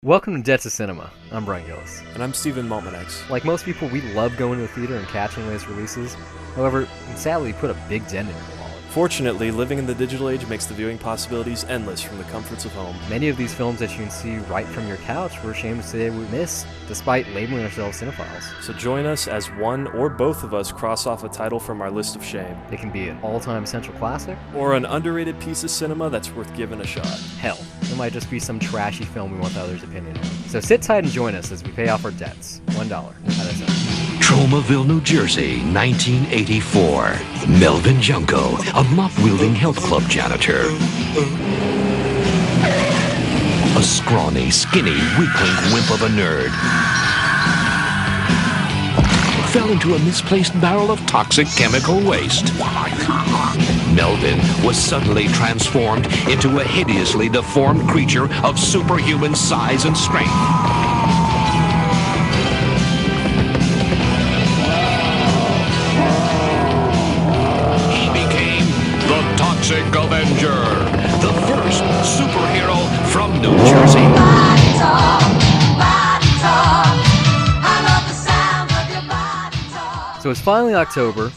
Welcome to Debt to Cinema. I'm Brian Gillis. And I'm Steven Maltmanex. Like most people, we love going to the theater and catching the latest releases. However, sadly, put a big dent in your wallet. Fortunately, living in the digital age makes the viewing possibilities endless from the comforts of home. Many of these films that you can see right from your couch, we're ashamed to say we miss, despite labeling ourselves cinephiles. So join us as one or both of us cross off a title from our list of shame. It can be an all-time central classic, or an underrated piece of cinema that's worth giving a shot. Hell, it might just be some trashy film we want the others' opinion on. So sit tight and join us as we pay off our debts. $1. How does that? Tromaville, New Jersey, 1984. Melvin Junko, a mop-wielding health club janitor. A scrawny, skinny, weakling wimp of a nerd fell into a misplaced barrel of toxic chemical waste. Melvin was suddenly transformed into a hideously deformed creature of superhuman size and strength. Toxic Avenger, the first superhero from New Jersey. Body talk, body talk. I love the sound of your body talk. So it's finally October.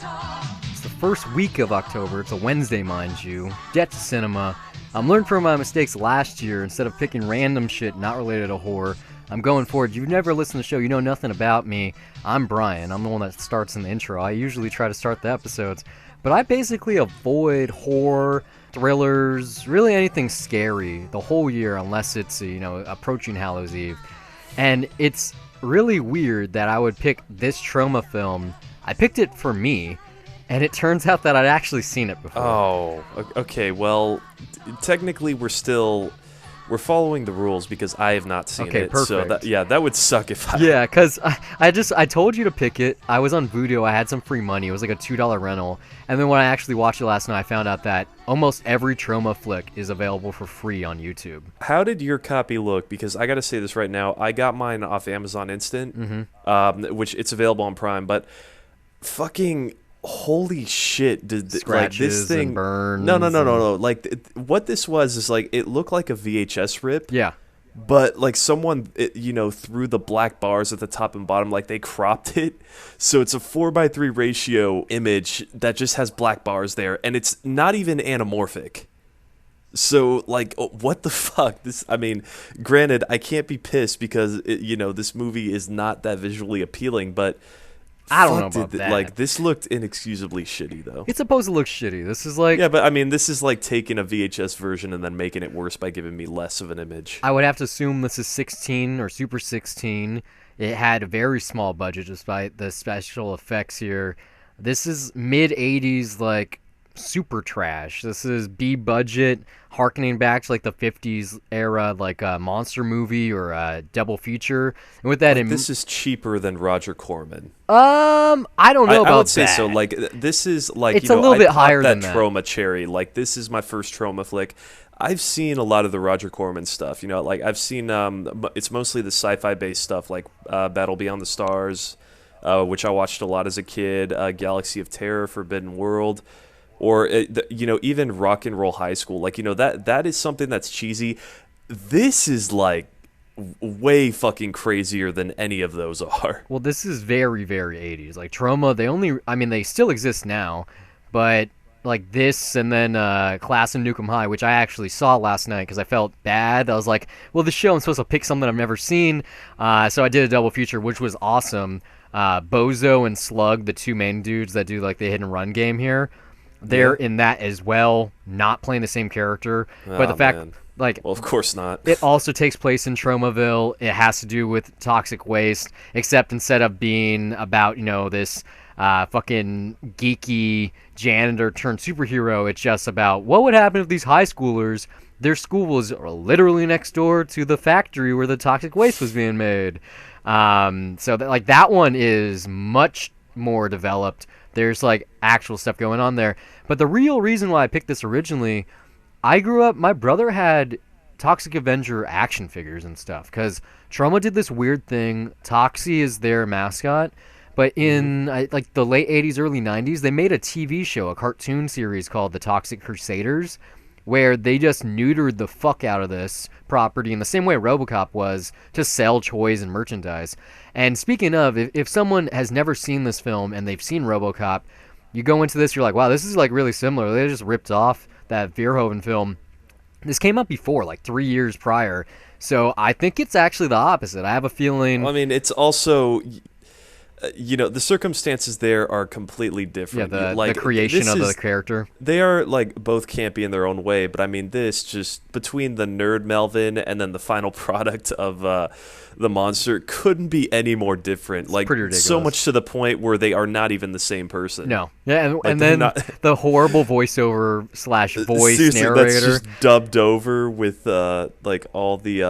It's the first week of October. It's a Wednesday, mind you. Debt to Cinema. I'm learning from my mistakes last year. Instead of picking random shit not related to horror, I'm going forward. You've never listened to the show. You know nothing about me. I'm Brian. I'm the one that starts in the intro. I usually try to start the episodes. But I basically avoid horror, thrillers, really anything scary the whole year unless it's, approaching Hallows Eve. And it's really weird that I would pick this Troma film. I picked it for me, and it turns out that I'd actually seen it before. Oh, okay. Well, technically we're following the rules because I have not seen Okay, it. perfect. So that would suck if I... Yeah, because I told you to pick it. I was on Vudu. I had some free money. It was like a $2 rental. And then when I actually watched it last night, I found out that almost every Troma flick is available for free on YouTube. How did your copy look? Because I got to say this right now. I got mine off Amazon Instant, which it's available on Prime. But fucking... holy shit! Scratches like this thing and burns. No. Like what this was is like it looked like a VHS rip. Yeah. But like someone, threw the black bars at the top and bottom, like they cropped it, so it's a 4:3 ratio image that just has black bars there, and it's not even anamorphic. So like, what the fuck? Granted, I can't be pissed because this movie is not that visually appealing, but. I don't know about that. Like, this looked inexcusably shitty, though. It's supposed to look shitty. This is like... Yeah, but this is like taking a VHS version and then making it worse by giving me less of an image. I would have to assume this is 16 or Super 16. It had a very small budget despite the special effects here. This is mid-80s, like, super trash. This is B-budget, harkening back to, like, the 50s era, like a monster movie or a double feature. And with that this is cheaper than Roger Corman. I don't know about that. I would say so. Like, this is, like, it's a little bit higher than that that. Troma cherry. Like, this is my first Troma flick. I've seen a lot of the Roger Corman stuff. Like, I've seen, it's mostly the sci-fi based stuff, like Battle Beyond the Stars, which I watched a lot as a kid, Galaxy of Terror, Forbidden World. Or, even Rock and Roll High School. Like, that is something that's cheesy. This is, like, way fucking crazier than any of those are. Well, this is very, very 80s. Like, Troma, they still exist now, but, like, this and then Class in Nukem High, which I actually saw last night because I felt bad. I was like, well, this show, I'm supposed to pick something I've never seen. So I did a double feature, which was awesome. Bozo and Slug, the two main dudes that do, like, the hit and run game here, they're in that as well, not playing the same character. But the fact, like... Well, of course not. It also takes place in Tromaville. It has to do with toxic waste, except instead of being about, this fucking geeky janitor turned superhero, it's just about what would happen if these high schoolers, their school was literally next door to the factory where the toxic waste was being made. So that one is much more developed. There's, like, actual stuff going on there. But the real reason why I picked this originally, I grew up, my brother had Toxic Avenger action figures and stuff, because Troma did this weird thing. Toxie is their mascot, but in, like, the late 80s, early 90s, they made a TV show, a cartoon series called The Toxic Crusaders, where they just neutered the fuck out of this property in the same way RoboCop was to sell toys and merchandise. And speaking of, if someone has never seen this film and they've seen RoboCop, you go into this, you're like, wow, this is like really similar. They just ripped off that Verhoeven film. This came out before, like 3 years prior. So I think it's actually the opposite. I have a feeling. Well, I mean, it's also, the circumstances there are completely different. Yeah, like, the creation of the character. They are like both campy in their own way, but I mean, this just between the nerd Melvin and then the final product of the monster couldn't be any more different. It's like pretty ridiculous. So much to the point where they are not even the same person. No, yeah, Like, and they're then not- the horrible voice Seriously, narrator. that's just dubbed over with like all the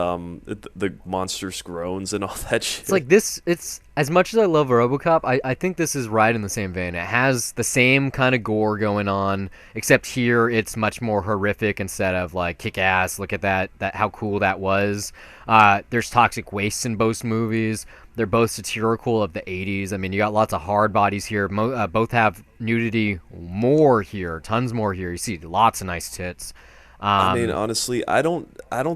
monstrous groans and all that shit. It's like this. It's as much as I love RoboCop, I think this is right in the same vein. It has the same kind of gore going on, except here it's much more horrific instead of like kick ass. Look at that how cool that was. There's toxic wastes in both movies. They're both satirical of the 80s. I mean, you got lots of hard bodies here. Both have nudity more here, tons more here. You see lots of nice tits. I mean, honestly, I don't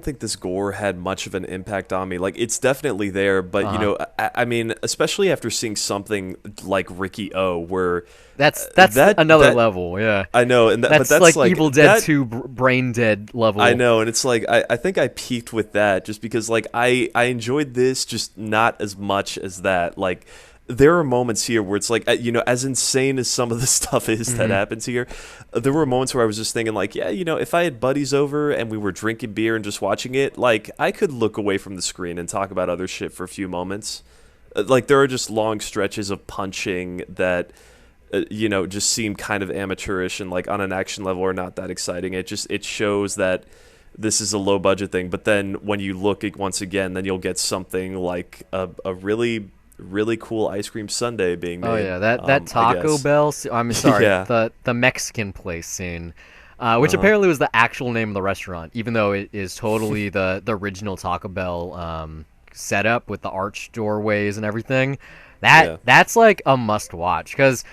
think this gore had much of an impact on me. Like, it's definitely there, but I mean, especially after seeing something like Ricky O, where that's another level. Yeah, I know, but that's like Evil Dead 2 Brain Dead level. I know, and it's like I think I peaked with that just because like I enjoyed this, just not as much as that. Like, there are moments here where it's like, as insane as some of the stuff is that happens here, there were moments where I was just thinking like, yeah, if I had buddies over and we were drinking beer and just watching it, like, I could look away from the screen and talk about other shit for a few moments. Like, there are just long stretches of punching that, just seem kind of amateurish and like on an action level are not that exciting. It shows that this is a low budget thing. But then when you look at once again, then you'll get something like a really cool ice cream sundae being made. Oh yeah, that Taco Bell. I'm sorry, Yeah. the Mexican place scene, which apparently was the actual name of the restaurant, even though it is totally the original Taco Bell setup with the arch doorways and everything. That's like a must watch because,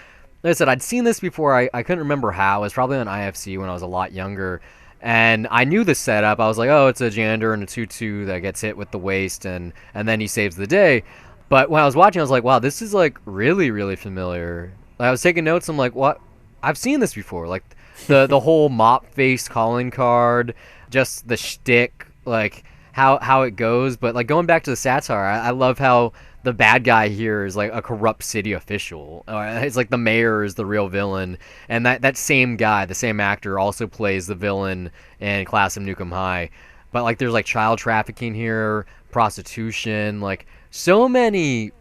like I said, I'd seen this before. I couldn't remember how. It was probably on IFC when I was a lot younger. And I knew the setup. I was like, oh, it's a janitor in a tutu that gets hit with the waist, and then he saves the day. But when I was watching, I was like, wow, this is like really, really familiar. I was taking notes. I'm like, what? I've seen this before. Like the whole mop face calling card, just the shtick, like how it goes. But like going back to the satire, I love how the bad guy here is like a corrupt city official. It's like the mayor is the real villain, and that same guy, the same actor, also plays the villain in Class of Nukem High. But like there's like child trafficking here, prostitution, like so many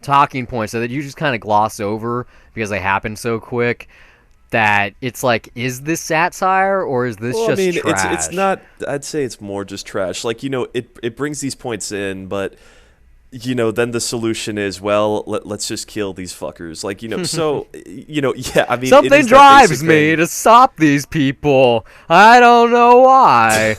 talking points that you just kind of gloss over because they happen so quick that it's like, is this satire or is this just trash? It's not. I'd say it's more just trash. Like, it brings these points in, but then the solution is, well, let's just kill these fuckers. Like, so, yeah, I mean, something drives me to stop these people. I don't know why.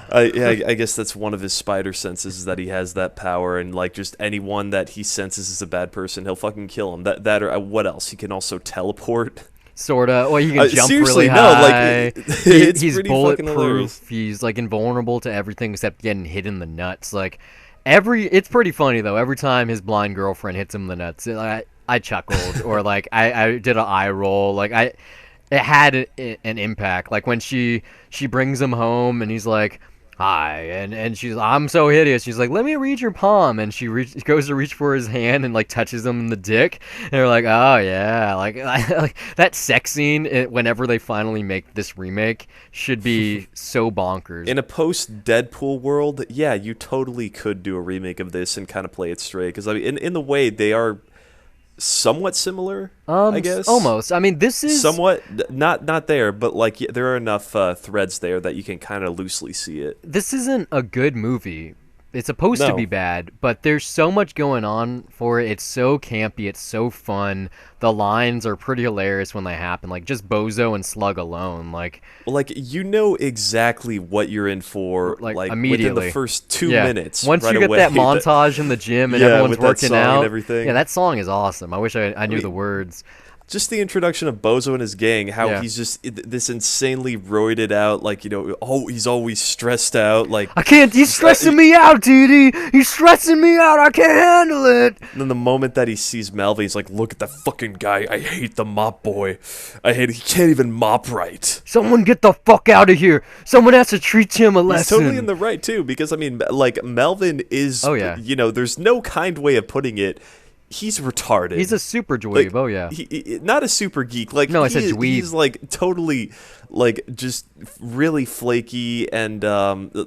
I guess that's one of his spider senses, is that he has that power, and like just anyone that he senses is a bad person, he'll fucking kill him. That or what else? He can also teleport. Sorta. Well, he can jump seriously, really no, high. like it's he's pretty fucking hilarious. bulletproof. He's like invulnerable to everything except getting hit in the nuts. Like it's pretty funny though. Every time his blind girlfriend hits him in the nuts, I chuckled or like I did an eye roll. Like it had an impact. Like when she brings him home and he's like, hi, and she's, I'm so hideous. She's like, let me read your palm, and she goes to reach for his hand and like touches him in the dick. And they're like, oh yeah, like that sex scene. Whenever they finally make this remake, should be so bonkers. In a post Deadpool world, yeah, you totally could do a remake of this and kind of play it straight, because I mean, in the way they are somewhat similar, I guess. Almost. I mean, this is somewhat not there, but like there are enough threads there that you can kind of loosely see it. This isn't a good movie. It's supposed to be bad, but there's so much going on for it. It's so campy. It's so fun. The lines are pretty hilarious when they happen. Like just Bozo and Slug alone. Like exactly what you're in for. Like immediately within the first 2 minutes. Once you get away, that montage in the gym and everyone's with that working song out, and everything. Yeah, that song is awesome. I wish I knew the words. Just the introduction of Bozo and his gang, how Yeah. he's just this insanely roided out, like, he's always stressed out, like. I can't. He's stressing me out, Dee. He's stressing me out. I can't handle it. And then the moment that he sees Melvin, he's like, "Look at the fucking guy! I hate the mop boy. I hate. He can't even mop right." Someone get the fuck out of here. Someone has to teach him a lesson. He's totally in the right too, because I mean, like Melvin is. Oh, yeah. There's no kind way of putting it. He's retarded. He's a super dweeb. Like, Oh yeah. he not a super geek. Like No, I said dweeb. He's like totally, like just really flaky and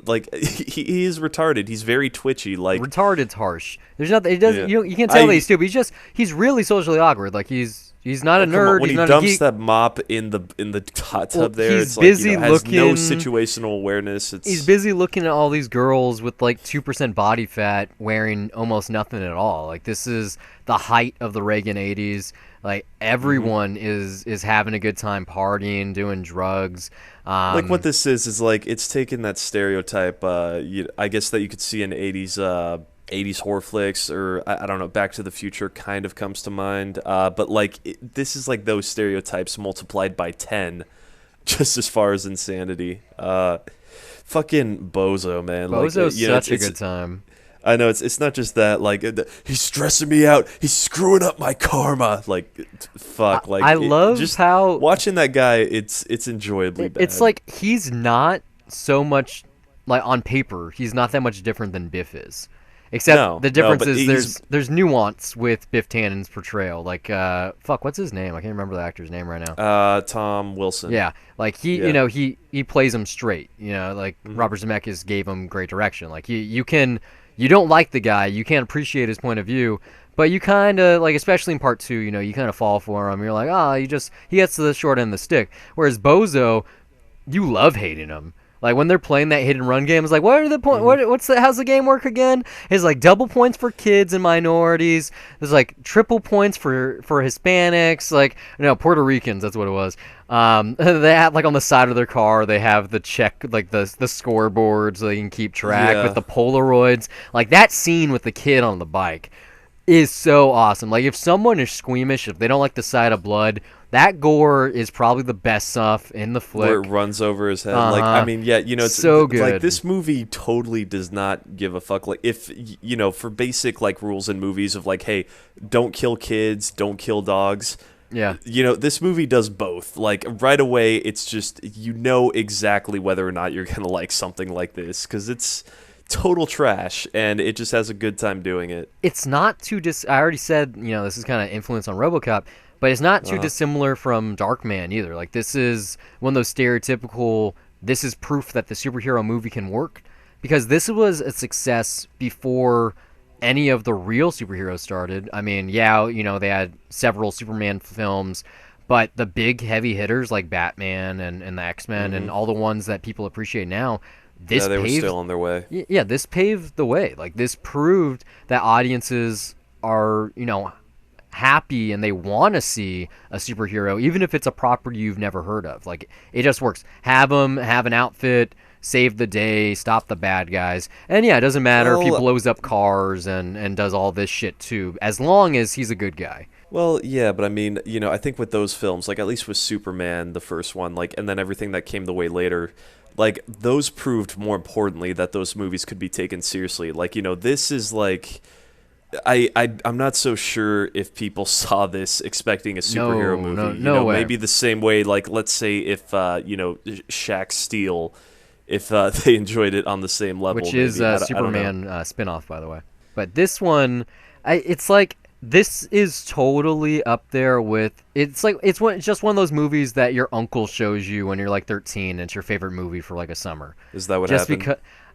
like he is retarded. He's very twitchy. Like Retarded's harsh. There's nothing. It doesn't. Yeah. You can't tell that he's stupid. He's really socially awkward. Like he's not a come on, nerd. when He's he not a dumps geek. that mop in the hot tub Well, there, he's it's busy like has no looking- situational awareness. It's He's busy looking at all these girls with like 2% body fat wearing almost nothing at all. Like this is the height of the Reagan 80s. Like everyone is having a good time partying, doing drugs. like what this is like it's taken that stereotype. I guess that you could see in 80s horror flicks, or I don't know, Back to the Future kind of comes to mind. But like this is like those stereotypes multiplied by 10, just as far as insanity. Fucking Bozo, man. Bozo's like, such a it's good time. I know it's not just that. Like he's stressing me out. He's screwing up my karma. Like fuck. Like I love just how watching that guy. It's enjoyably bad. it's like he's not so much like on paper. He's not that much different than Biff is. Except No, the difference but is there's nuance with Biff Tannen's portrayal. Like fuck, what's his name? I can't remember the actor's name right now. Tom Wilson. Yeah, like he, Yeah. he plays him straight. Like Robert Zemeckis gave him great direction. Like you don't like the guy, you can't appreciate his point of view, but you kind of like, especially in part 2, you kind of fall for him. You're like, he gets to the short end of the stick. Whereas Bozo, you love hating him. Like when they're playing that hit and run game, it's like, what are the point? How's the game work again? It's like double points for kids and minorities. There's like triple points for Hispanics, like Puerto Ricans. That's what it was. They have like on the side of their car, they have the check, like the scoreboard, so they can keep track Yeah. with the Polaroids. Like that scene with the kid on the bike is so awesome. Like if someone is squeamish, if they don't like the sight of blood, that gore is probably the best stuff in the flick. Where it runs over his head. Like, I mean, yeah, it's So like good. this movie totally does not give a fuck. Like, if, for basic, like, rules in movies of, like, hey, don't kill kids, don't kill dogs. Yeah. This movie does both. Like, right away, it's just, exactly whether or not you're going to like something like this. Because it's total trash, and it just has a good time doing it. It's not too I already said, this is kind of influence on RoboCop, but it's not too dissimilar from Darkman either. Like this is one of those stereotypical, this is proof that the superhero movie can work, because this was a success before any of the real superheroes started. I mean, they had several Superman films, but the big heavy hitters like Batman and the X-Men and all the ones that people appreciate now, this Yeah, they were paved, still on their way. Yeah, this paved the way. Like this proved that audiences are, happy and they want to see a superhero, even if it's a property you've never heard of. Like it just works. Have them have an outfit, save the day, stop the bad guys, and it doesn't matter if he blows up cars and does all this shit too, as long as he's a good guy. Well, yeah, but I mean, I think with those films, like at least with Superman, the first one, like, and then everything that came the way later, like those proved more importantly that those movies could be taken seriously. Like, this is like, I'm not so sure if people saw this expecting a superhero movie. No way. Maybe the same way, like, let's say if, Shaq Steel, if they enjoyed it on the same level. Which maybe. is I a don't Superman know. spinoff, by the way. But this one, it's like, this is totally up there with, it's just one of those movies that your uncle shows you when you're like 13 and it's your favorite movie for like a summer. Is that what Just happened?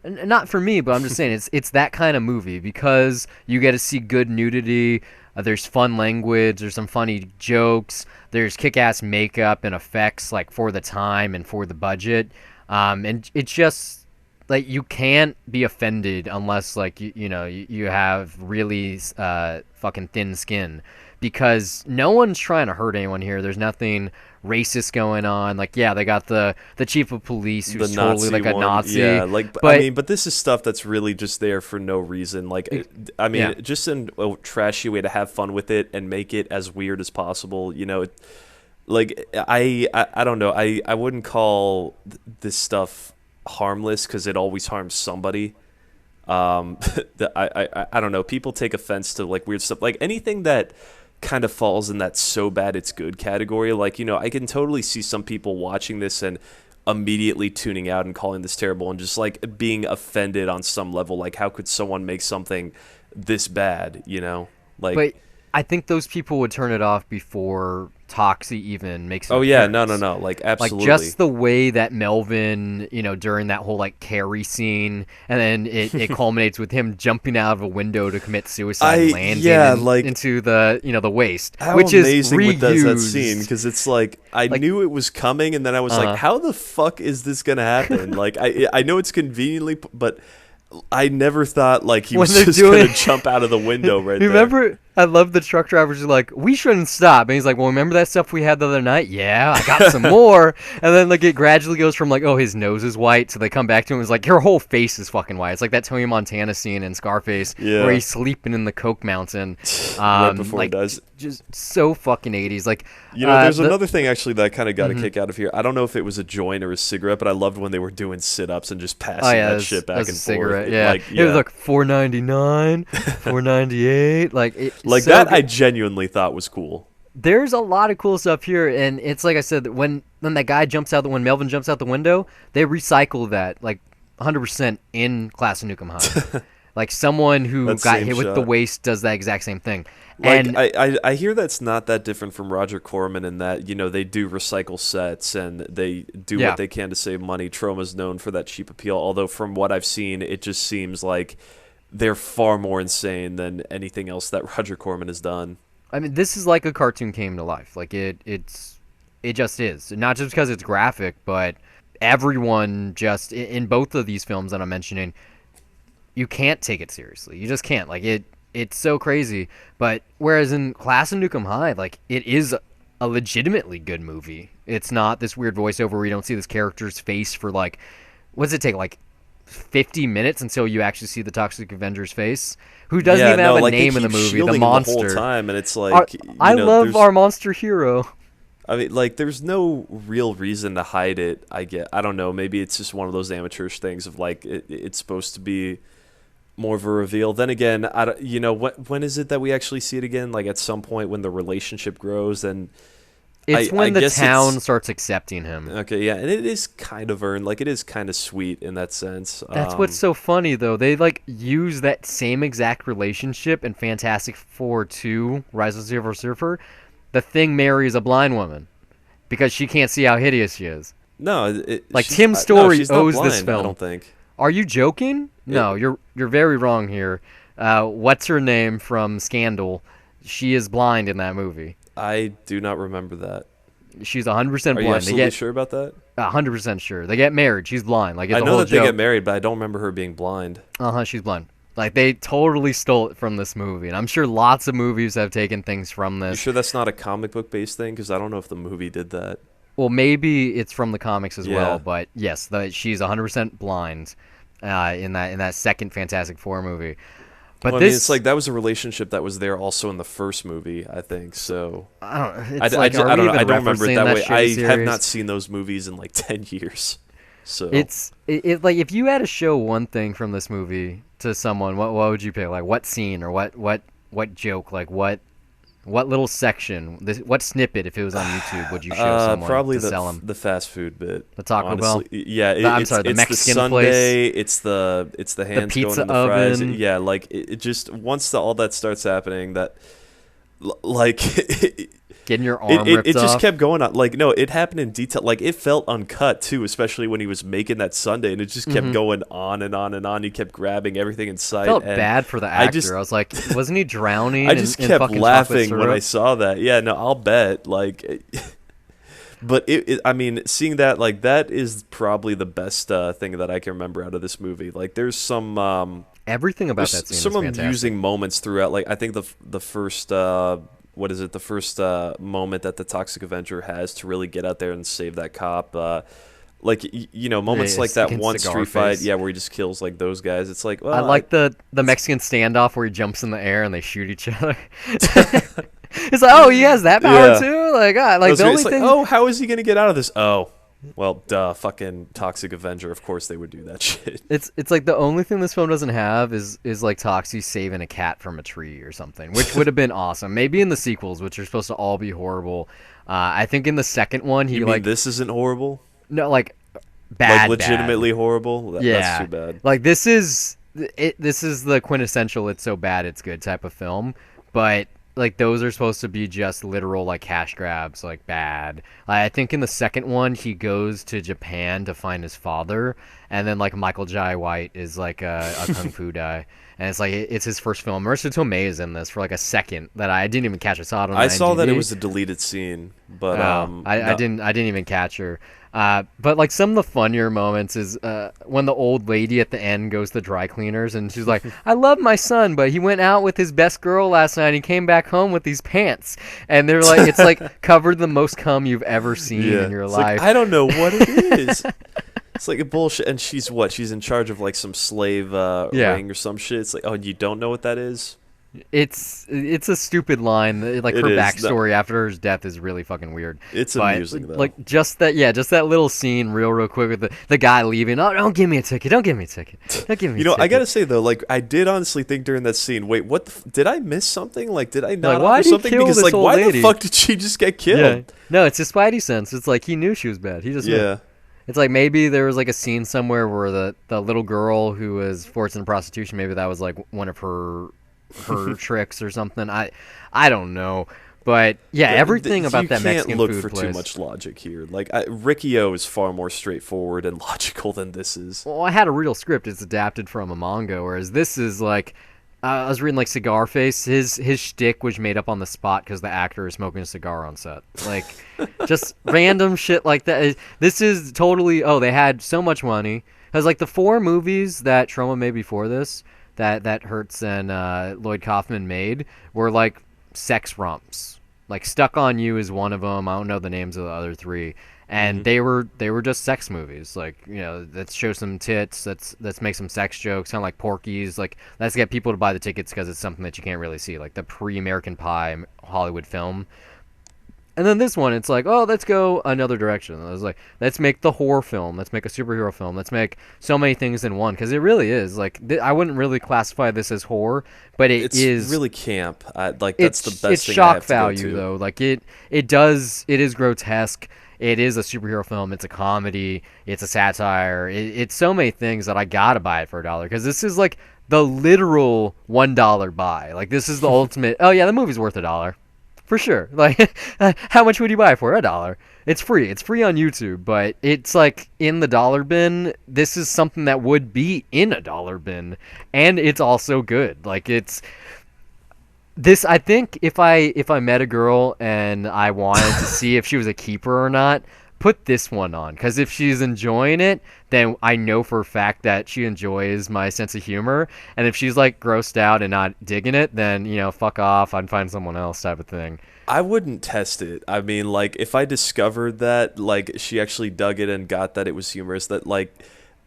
because, not for me, but I'm just saying it's that kind of movie, because you get to see good nudity, there's fun language, there's some funny jokes, there's kick-ass makeup and effects like for the time and for the budget, and it just like you can't be offended unless like you have really fucking thin skin, because no one's trying to hurt anyone here. There's nothing racist going on. Like, yeah, they got the chief of police who's The totally Nazi like a one. Nazi. Yeah, like but I mean, but this is stuff that's really just there for no reason. Like, I mean, yeah. just in a trashy way to have fun with it and make it as weird as possible. Like I don't know. I wouldn't call this stuff harmless because it always harms somebody. I don't know. People take offense to like weird stuff, like anything that kind of falls in that so bad it's good category. Like, I can totally see some people watching this and immediately tuning out and calling this terrible and just like being offended on some level. Like, how could someone make something this bad? Like. But I think those people would turn it off before Toxie even makes an Oh yeah, appearance. no, like absolutely. Like just the way that Melvin, during that whole like Carrie scene, and then it culminates with him jumping out of a window to commit suicide, and landing into the the waste, how which amazing is with that reused. scene, because it's like I knew it was coming, and then I was like, how the fuck is this gonna happen? Like I know it's conveniently, but I never thought like he was just gonna jump out of the window right there. Remember, I love the truck drivers are like, we shouldn't stop. And he's like, well, remember that stuff we had the other night? Yeah, I got some more. And then like it gradually goes from like, oh, his nose is white, so they come back to him. It's like, your whole face is fucking white. It's like that Tony Montana scene in Scarface where he's sleeping in the Coke Mountain. Right before like, he does. Just so fucking 80s. Like, there's another thing actually that I kind of got a kick out of here. I don't know if it was a joint or a cigarette, but I loved when they were doing sit-ups and just passing that shit back and cigarette, forth. Yeah. Like, it was like $4.99, $4.98. Like so that, good. I genuinely thought was cool. There's a lot of cool stuff here, and it's like I said, when that guy jumps out when Melvin jumps out the window, they recycle that like 100% in Class of Nukem High. Like someone who That got same hit with the shot. waist does that exact same thing. Like, And I hear that's not that different from Roger Corman in that, they do recycle sets and they do what they can to save money. Troma's known for that cheap appeal, although from what I've seen, it just seems like they're far more insane than anything else that Roger Corman has done. I mean, this is like a cartoon came to life. Like it just is. Not just because it's graphic, but everyone just in both of these films that I'm mentioning, you can't take it seriously. You just can't. Like it's so crazy. But whereas in Class of Nukem High, like it is a legitimately good movie. It's not this weird voiceover where you don't see this character's face for like, what does it take, like 50 minutes until you actually see the Toxic Avenger's face, who doesn't even have a name in the movie, the monster. The whole time, and it's like I love our monster hero. I mean, like, there's no real reason to hide it. I don't know. Maybe it's just one of those amateurish things of like it's supposed to be more of a reveal. Then again, when is it that we actually see it again? Like at some point when the relationship grows, and it's when the guess town starts accepting him. Okay, yeah, and it is kind of earned. Like it is kind of sweet in that sense. That's what's so funny though. They like use that same exact relationship in Fantastic Four 2: Rise of the Silver Surfer. The Thing marries a blind woman because she can't see how hideous she is. No, Tim Story she's not owes blind, this film. I don't think. Are you joking? No, you're very wrong here. What's her name from Scandal? She is blind in that movie. I do not remember that. She's 100% blind. Are you absolutely sure about that? 100% sure. They get married. She's blind. Like it's I a know whole that joke. they get married, but I don't remember her being blind. She's blind. Like they totally stole it from this movie, and I'm sure lots of movies have taken things from this. You sure that's not a comic book based thing? Because I don't know if the movie did that. Well, maybe it's from the comics as well, but yes, she's 100% blind in that second Fantastic Four movie. But I mean, it's like that was a relationship that was there also in the first movie, I think. So I don't know. I don't know. I don't remember it that way. I have not seen those movies in like 10 years. So it's like if you had to show one thing from this movie to someone, what would you pick? Like what scene or what joke? Like what little section? What snippet, if it was on YouTube, would you show someone probably to sell them? The fast food bit. The Taco Bell. Yeah, the Mexican the Sunday, place. It's the hands pizza going in the fries. oven. Yeah, like it just once all that starts happening, that like getting your arm ripped it just off. kept going on. Like no, it happened in detail. Like it felt uncut too, especially when he was making that Sunday, and it just kept going on and on and on. He kept grabbing everything in sight. I felt and bad for the actor. I was like, wasn't he drowning? I just in kept fucking laughing chocolate when I syrup? saw that. Yeah, no, I'll bet. Like But I mean, seeing that, like, that is probably the best thing that I can remember out of this movie. Like, there's some Everything about that scene some is fantastic. amusing moments throughout. Like, I think the first what is it? The first moment that the Toxic Avenger has to really get out there and save that cop. Like, moments Yeah, like that against one Cigar street fight, Face. yeah, where he just kills like those guys. It's like, well, I like the Mexican standoff where he jumps in the air and they shoot each other. It's like, oh, he has that power Yeah. too. Like, like it's the only like, thing. oh, how is he gonna get out of this? Oh, well, duh, fucking Toxic Avenger. Of course they would do that shit. It's like the only thing this film doesn't have is like Toxie saving a cat from a tree or something, which would have been awesome. Maybe in the sequels, which are supposed to all be horrible. I think in the second one he You mean like this isn't horrible? no like bad Like legitimately bad. horrible? Yeah, That's too bad. Like this is the quintessential "it's so bad it's good" type of film, but like those are supposed to be just literal like cash grabs, like bad. I think in the second one he goes to Japan to find his father, and then like Michael Jai White is like a kung fu guy, and it's like it's his first film. Marissa Tomei is in this for like a second that I didn't even catch. I saw it on I saw that it IMDb. was a deleted scene, but I didn't even catch her. But like some of the funnier moments is when the old lady at the end goes to dry cleaners and she's like, "I love my son, but he went out with his best girl last night. And he came back home with these pants," and they're like, "It's like covered the most cum you've ever seen in your It's life." like, I don't know what it is. It's like a bullshit. And she's what? She's in charge of like some slave ring or some shit. It's like, oh, you don't know what that is? It's a stupid line. Like It her is. backstory after her death is really fucking weird. It's But, amusing though. Like just that little scene, real quick with the guy leaving. Oh, don't give me a ticket! Don't give me a ticket! Don't give me. You know, a ticket. I gotta say though, like I did honestly think during that scene, wait, what? Did I miss something? Like, did I not why offer did he something? kill Because this like, old why lady? the fuck did she just get killed? Yeah. No, it's his Spidey sense. It's like he knew she was bad. He just knew. Yeah. It's like maybe there was like a scene somewhere where the little girl who was forced into prostitution, maybe that was like one of her tricks or something. I don't know. But yeah, everything about that Mexican You can't look food for place. too much logic here. Like Riccio is far more straightforward and logical than this is. Well, I had a real script. It's adapted from a manga, whereas this is like I was reading like Cigar Face. His shtick was made up on the spot because the actor is smoking a cigar on set. Like just random shit like that. This is totally. Oh, they had so much money because like the 4 movies that Troma made before this, that Hertz and Lloyd Kaufman made, were like sex romps. Like Stuck on You is one of them. I don't know the names of the other 3. And they were just sex movies. Like, you know, let's show some tits. Let's make some sex jokes. Kind of like Porky's. Like, let's get people to buy the tickets because it's something that you can't really see. Like the pre-American Pie Hollywood film. And then this one, it's like, oh, let's go another direction. I was like, let's make the horror film. Let's make a superhero film. Let's make so many things in one. Because it really is. Like, I wouldn't really classify this as horror, but It's is really camp. Like that's the best it's thing. I shock have to go value to. though. Like it is grotesque. It is a superhero film. It's a comedy. It's a satire. It's so many things that I gotta buy it for $1 because this is like the literal $1 buy. Like this is the ultimate. Oh yeah, the movie's worth $1 for sure. Like how much would you buy it for? $1. It's free. It's free on YouTube, but it's like in the dollar bin. This is something that would be in a dollar bin, and it's also good. Like it's. This I think if I met a girl and I wanted to see if she was a keeper or not, put this one on because if she's enjoying it, then I know for a fact that she enjoys my sense of humor. And if she's like grossed out and not digging it, then fuck off. I'd find someone else type of thing. I wouldn't test it. I mean, like if I discovered that like she actually dug it and got that it was humorous, that like.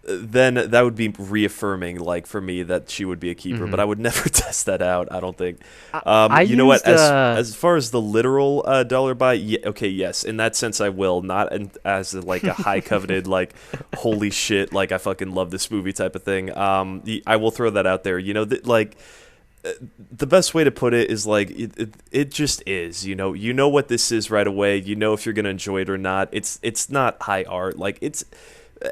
Then that would be reaffirming, like for me, that she would be a keeper. But I would never test that out. I don't think. You know what? As far as the literal dollar buy, okay, yes, in that sense, I will. Not as like a high coveted, like holy shit, like I fucking love this movie type of thing. I will throw that out there. You know, like. The best way to put it is like it just is. You know what this is right away. You know if you're gonna enjoy it or not. It's not high art. Like it's.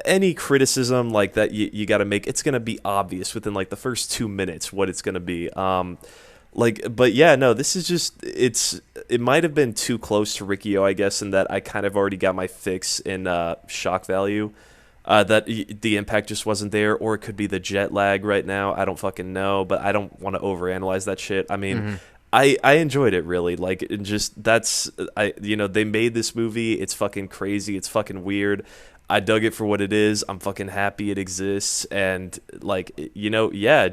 Any criticism like that you got to make, it's going to be obvious within like the first 2 minutes what it's going to be. But yeah, no, this is just, it might have been too close to Riccio, I guess, in that I kind of already got my fix in shock value. That the impact just wasn't there, or it could be the jet lag right now. I don't fucking know, but I don't want to overanalyze that shit. I mean, I enjoyed it really. Like it just that's they made this movie. It's fucking crazy. It's fucking weird. I dug it for what it is. I'm fucking happy it exists, and like yeah,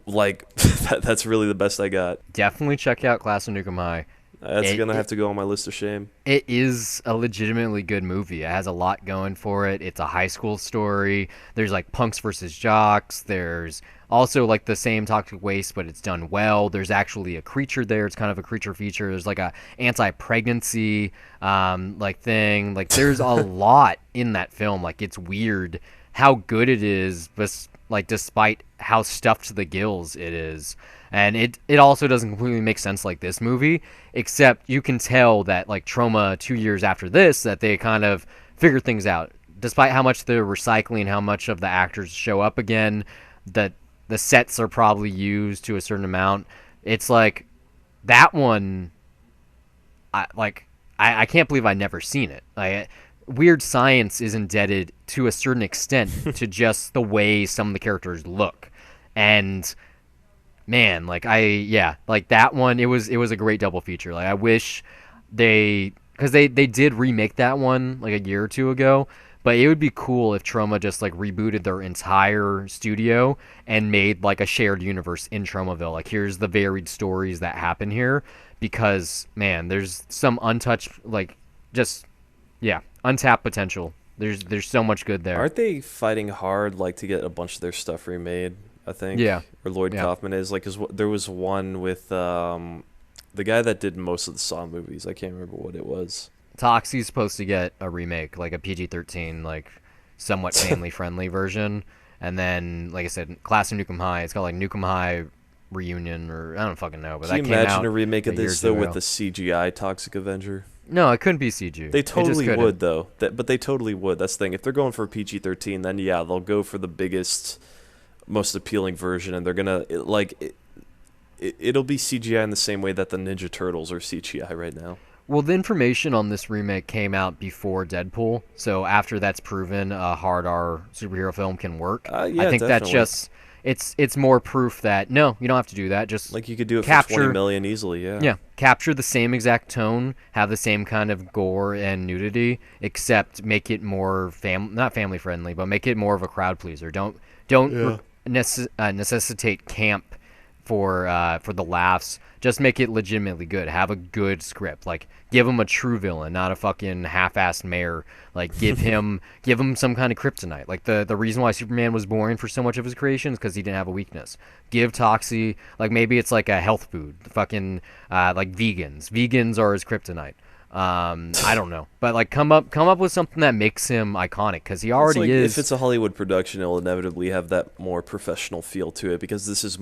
like that's really the best I got. Definitely check out Class of Nukem High. That's gonna have to go on my list of shame. It is a legitimately good movie. It has a lot going for it. It's a high school story. There's like punks versus jocks. There's also like the same toxic waste, but it's done well. There's actually a creature there. It's kind of a creature feature. There's like a anti-pregnancy like thing. Like there's a lot in that film. Like it's weird how good it is, but like despite how stuffed to the gills it is. And it also doesn't completely make sense like this movie, except you can tell that like Troma 2 years after this, that they kind of figured things out. Despite how much they're recycling, how much of the actors show up again, that the sets are probably used to a certain amount. It's like that one, I can't believe I never seen it. Like Weird Science is indebted to a certain extent to just the way some of the characters look. And man, like that one, it was a great double feature. Like I wish because they did remake that one like a year or two ago, but it would be cool if Troma just like rebooted their entire studio and made like a shared universe in Tromaville. Like here's the varied stories that happen here, because man, there's some untouched untapped potential. There's so much good there. Aren't they fighting hard like to get a bunch of their stuff remade? I think. Yeah. Or Lloyd Kaufman is like, there was one with the guy that did most of the Saw movies. I can't remember what it was. Toxie's supposed to get a remake, like a PG-13, like somewhat family-friendly version. And then, like I said, Class of Nukem High. It's called like Nukem High Reunion, or I don't fucking know. But Can that you came imagine out a remake of this year or though two with ago. the CGI Toxic Avenger? No, it couldn't be CG. They totally would though. But they totally would. That's the thing. If they're going for PG-13, then yeah, they'll go for the biggest, most appealing version, and they're gonna it'll be CGI in the same way that the Ninja Turtles are CGI right now. Well, the information on this remake came out before Deadpool, so after that's proven, a hard R superhero film can work. Yeah, I think definitely. that's just it's more proof that no, you don't have to do that. Just Like you could do it capture, for $20 million easily. Yeah. Yeah, capture the same exact tone, have the same kind of gore and nudity, except make it more not family friendly, but make it more of a crowd pleaser. Don't necessitate camp for the laughs. Just make it legitimately good. Have a good script. Like give him a true villain, not a fucking half-assed mayor. Like give him some kind of kryptonite. Like the reason why Superman was boring for so much of his creation is because he didn't have a weakness. Give Toxie, like maybe it's like a health food. Fucking like vegans. Vegans are his kryptonite. I don't know, but like come up with something that makes him iconic, because he already is. If it's a Hollywood production, it'll inevitably have that more professional feel to it, because this is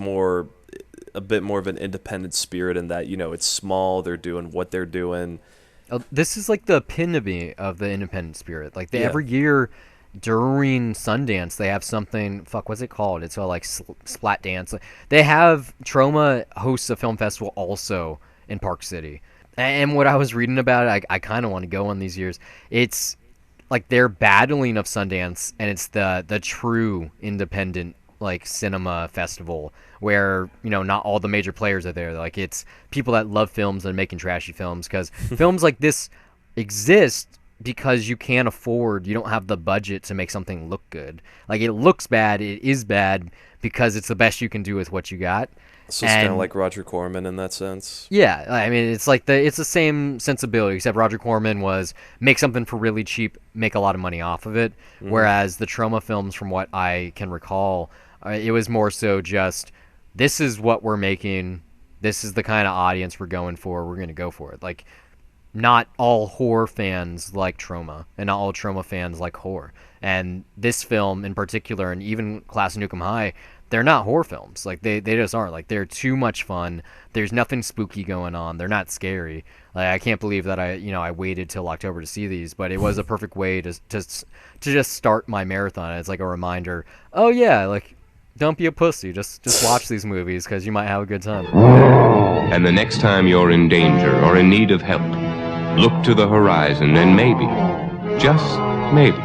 a bit more of an independent spirit in that, it's small, they're doing what they're doing. This is like the epitome of the independent spirit. Like every year during Sundance, they have something. Fuck, what's it called? It's like Splat Dance. They have Troma hosts a film festival also in Park City. And what I was reading about it, I kind of want to go on these years. It's like they're battling of Sundance, and it's the true independent like cinema festival where not all the major players are there. Like it's people that love films and making trashy films, because films like this exist because you don't have the budget to make something look good. Like it looks bad, it is bad because it's the best you can do with what you got. So it's kind of like Roger Corman in that sense. Yeah, I mean it's the same sensibility, except Roger Corman was make something for really cheap, make a lot of money off of it, whereas the Troma films, from what I can recall, it was more so just, this is what we're making, this is the kind of audience we're going for, we're going to go for it. Like, not all horror fans like Troma, and not all Troma fans like horror. And this film in particular, and even Class of Nukem High, they're not horror films. Like, they just aren't. Like, they're too much fun. There's nothing spooky going on. They're not scary. Like, I can't believe that I waited till October to see these, but it was a perfect way to just start my marathon. It's like a reminder, oh yeah, like, don't be a pussy. Just watch these movies, because you might have a good time. And the next time you're in danger or in need of help, look to the horizon and maybe, just maybe,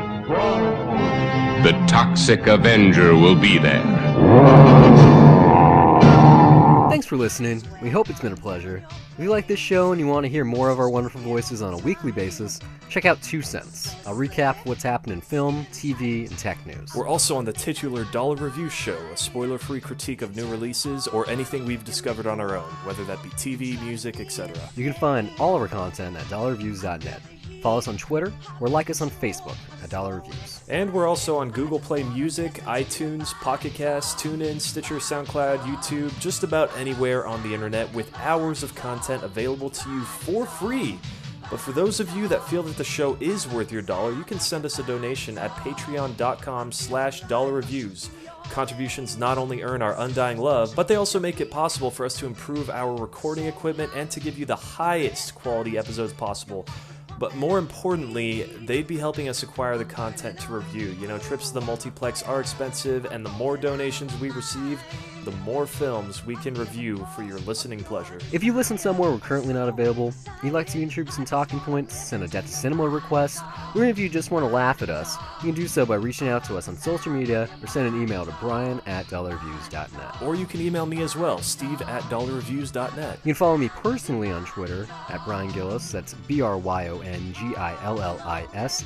the Toxic Avenger will be there. Thanks for listening. We hope it's been a pleasure. If you like this show and you want to hear more of our wonderful voices on a weekly basis, check out 2 Cents. I'll recap what's happened in film, TV, and tech news. We're also on the titular Dollar Review Show, a spoiler-free critique of new releases or anything we've discovered on our own, whether that be TV, music, etc. You can find all of our content at dollarreviews.net. Follow us on Twitter or like us on Facebook at Dollar Reviews. And we're also on Google Play Music, iTunes, Pocket Cast, TuneIn, Stitcher, SoundCloud, YouTube, just about anywhere on the internet with hours of content available to you for free. But for those of you that feel that the show is worth your dollar, you can send us a donation at patreon.com/dollarreviews. Contributions not only earn our undying love, but they also make it possible for us to improve our recording equipment and to give you the highest quality episodes possible. But more importantly, they'd be helping us acquire the content to review. You know, trips to the multiplex are expensive, and the more donations we receive, the more films we can review for your listening pleasure. If you listen somewhere we're currently not available, you'd like to contribute some talking points, send a Death to Cinema request, or if you just want to laugh at us, you can do so by reaching out to us on social media or send an email to brian@dollarreviews.net. Or you can email me as well, steve@dollarreviews.net. You can follow me personally on Twitter at Brian Gillis, that's BRYONGILLIS, and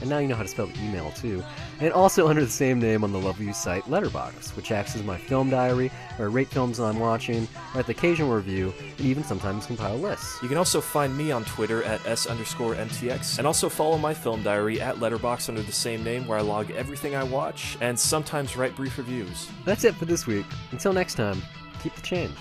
now you know how to spell the email too, and also under the same name on the Lovely site Letterboxd, which acts as my film diary, where I rate films that I'm watching, write the occasional review, and even sometimes compile lists. You can also find me on Twitter at S_MTX, and also follow my film diary at Letterboxd under the same name, where I log everything I watch, and sometimes write brief reviews. That's it for this week. Until next time, keep the change.